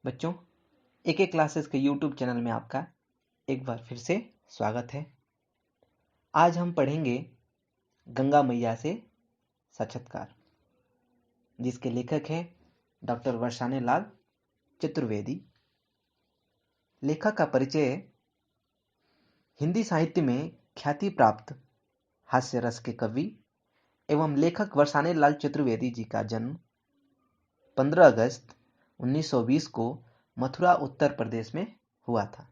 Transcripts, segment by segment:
बच्चों, एक एक क्लासेस के यूट्यूब चैनल में आपका एक बार फिर से स्वागत है। आज हम पढ़ेंगे गंगा मैया से साक्षात्कार, जिसके लेखक हैं डॉक्टर वर्षाने लाल चतुर्वेदी। लेखक का परिचय: हिंदी साहित्य में ख्याति प्राप्त हास्य रस के कवि एवं लेखक वर्षाने लाल चतुर्वेदी जी का जन्म 15 अगस्त 1920 को मथुरा उत्तर प्रदेश में हुआ था।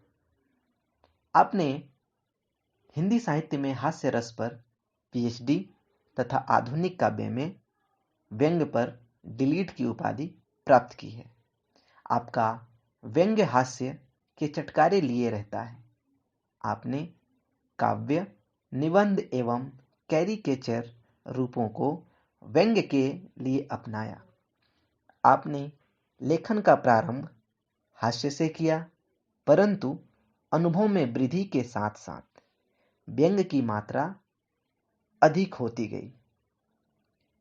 आपने हिंदी साहित्य में हास्य रस पर पीएचडी तथा आधुनिक काव्य में व्यंग्य पर डिलीट की उपाधि प्राप्त की है। आपका व्यंग्य हास्य के चटकारे लिए रहता है। आपने काव्य, निबंध एवं कैरिकेचर रूपों को व्यंग्य के लिए अपनाया। आपने लेखन का प्रारंभ हास्य से किया, परंतु अनुभव में वृद्धि के साथ साथ व्यंग्य की मात्रा अधिक होती गई।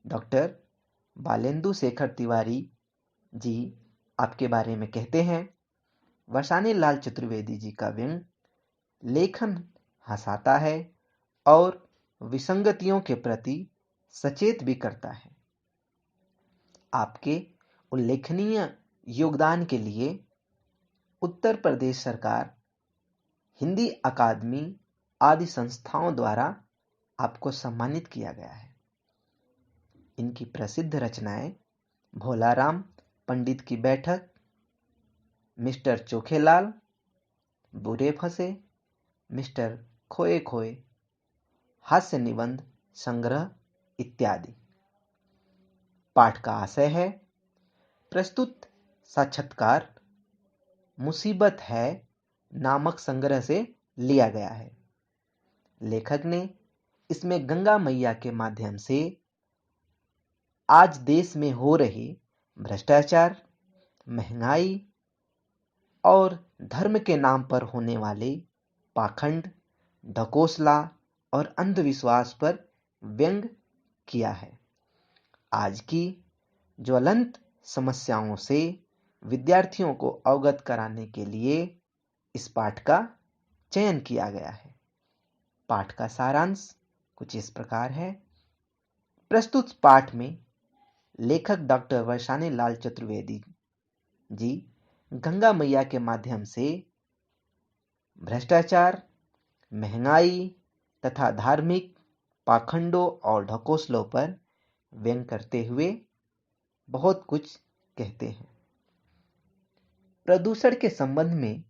डॉक्टर बालेंदु शेखर तिवारी जी आपके बारे में कहते हैं, वर्षाने लाल चतुर्वेदी जी का व्यंग्य लेखन हंसाता है और विसंगतियों के प्रति सचेत भी करता है। आपके उल्लेखनीय योगदान के लिए उत्तर प्रदेश सरकार, हिंदी अकादमी आदि संस्थाओं द्वारा आपको सम्मानित किया गया है। इनकी प्रसिद्ध रचनाएं भोलाराम पंडित की बैठक, मिस्टर चोखेलाल, बुरे फंसे, मिस्टर खोए खोए, हास्य निबंध संग्रह इत्यादि। पाठ का आशय है: प्रस्तुत साक्षात्कार मुसीबत है नामक संग्रह से लिया गया है। लेखक ने इसमें गंगा मैया के माध्यम से आज देश में हो रही भ्रष्टाचार, महंगाई और धर्म के नाम पर होने वाले पाखंड, ढकोसला और अंधविश्वास पर व्यंग्य किया है। आज की ज्वलंत समस्याओं से विद्यार्थियों को अवगत कराने के लिए इस पाठ का चयन किया गया है। पाठ का सारांश कुछ इस प्रकार है। प्रस्तुत पाठ में लेखक डॉक्टर वर्षाने लाल चतुर्वेदी जी गंगा मैया के माध्यम से भ्रष्टाचार, महंगाई तथा धार्मिक पाखंडों और ढकोसलों पर व्यंग्य करते हुए बहुत कुछ कहते हैं। प्रदूषण के संबंध में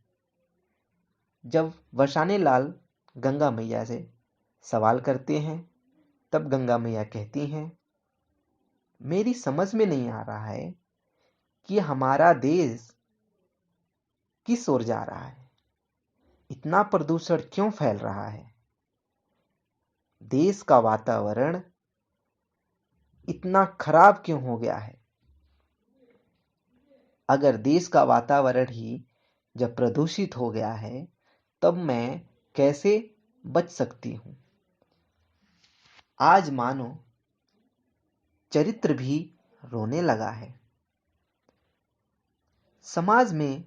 जब वर्षाने लाल गंगा मैया से सवाल करते हैं, तब गंगा मैया कहती हैं, मेरी समझ में नहीं आ रहा है कि हमारा देश किस ओर जा रहा है। इतना प्रदूषण क्यों फैल रहा है? देश का वातावरण इतना खराब क्यों हो गया है? अगर देश का वातावरण ही जब प्रदूषित हो गया है, तब मैं कैसे बच सकती हूं? आज मानो चरित्र भी रोने लगा है। समाज में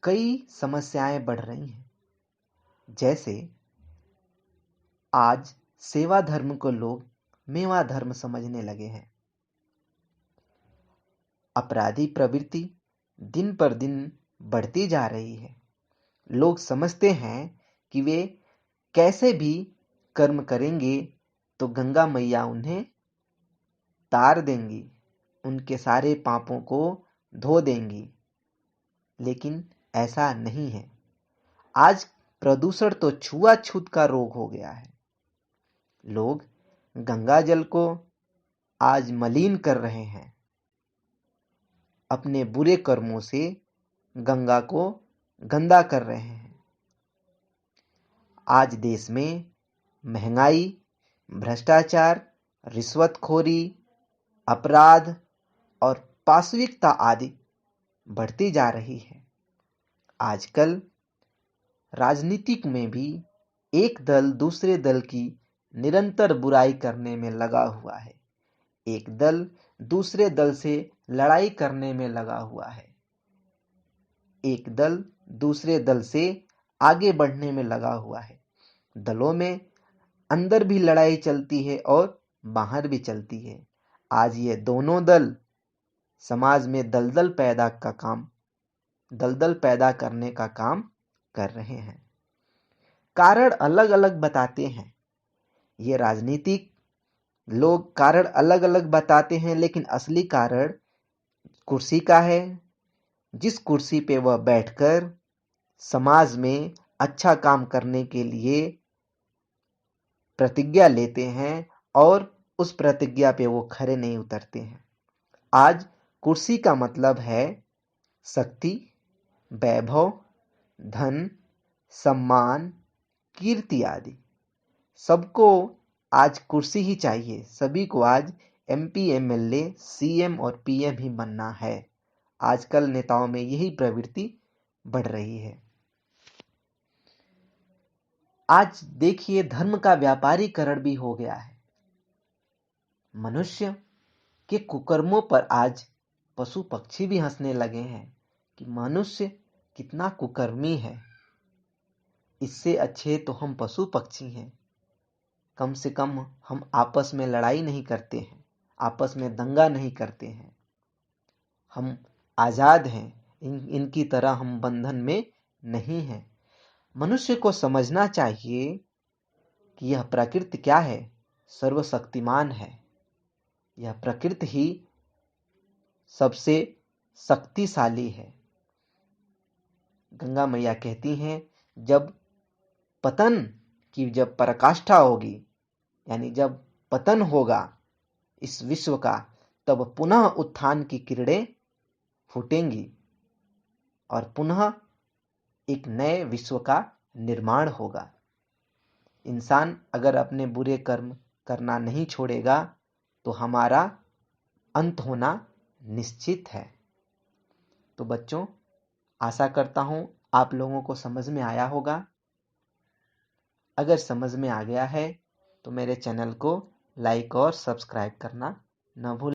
कई समस्याएं बढ़ रही हैं। जैसे आज सेवा धर्म को लोग मेवा धर्म समझने लगे हैं। अपराधी प्रवृत्ति दिन पर दिन बढ़ती जा रही है। लोग समझते हैं कि वे कैसे भी कर्म करेंगे तो गंगा मैया उन्हें तार देंगी, उनके सारे पापों को धो देंगी। लेकिन ऐसा नहीं है। आज प्रदूषण तो छुआछूत का रोग हो गया है। लोग गंगा जल को आज मलिन कर रहे हैं। अपने बुरे कर्मों से गंगा को गंदा कर रहे हैं। आज देश में महंगाई, भ्रष्टाचार, रिश्वतखोरी, अपराध और पाशविकता आदि बढ़ती जा रही है। आजकल राजनीतिक में भी एक दल दूसरे दल की निरंतर बुराई करने में लगा हुआ है। एक दल दूसरे दल से लड़ाई करने में लगा हुआ है। एक दल दूसरे दल से आगे बढ़ने में लगा हुआ है। दलों में अंदर भी लड़ाई चलती है और बाहर भी चलती है। आज ये दोनों दल समाज में दलदल पैदा करने का काम कर रहे हैं। कारण अलग अलग बताते हैं। ये राजनीतिक लोग कारण अलग अलग बताते हैं, लेकिन असली कारण कुर्सी का है। जिस कुर्सी पे वह बैठकर समाज में अच्छा काम करने के लिए प्रतिज्ञा लेते हैं और उस प्रतिज्ञा पे वो खरे नहीं उतरते हैं। आज कुर्सी का मतलब है शक्ति, वैभव, धन, सम्मान, कीर्ति आदि। सबको आज कुर्सी ही चाहिए। सभी को आज MP, MLA, CM और PM ही बनना है। आजकल नेताओं में यही प्रवृत्ति बढ़ रही है। आज देखिए, धर्म का व्यापारीकरण भी हो गया है। मनुष्य के कुकर्मों पर आज पशु पक्षी भी हंसने लगे हैं कि मनुष्य कितना कुकर्मी है। इससे अच्छे तो हम पशु पक्षी हैं। कम से कम हम आपस में लड़ाई नहीं करते हैं, आपस में दंगा नहीं करते हैं। हम आजाद हैं, इनकी तरह हम बंधन में नहीं हैं। मनुष्य को समझना चाहिए कि यह प्रकृति क्या है, सर्वशक्तिमान है। यह प्रकृति ही सबसे शक्तिशाली है। गंगा मैया कहती हैं, जब पराकाष्ठा होगी, यानी जब पतन होगा इस विश्व का, तब पुनः उत्थान की किरणें फूटेंगी और पुनः एक नए विश्व का निर्माण होगा। इंसान अगर अपने बुरे कर्म करना नहीं छोड़ेगा तो हमारा अंत होना निश्चित है। तो बच्चों, आशा करता हूं आप लोगों को समझ में आया होगा। अगर समझ में आ गया है तो मेरे चैनल को लाइक और सब्सक्राइब करना न भूलें।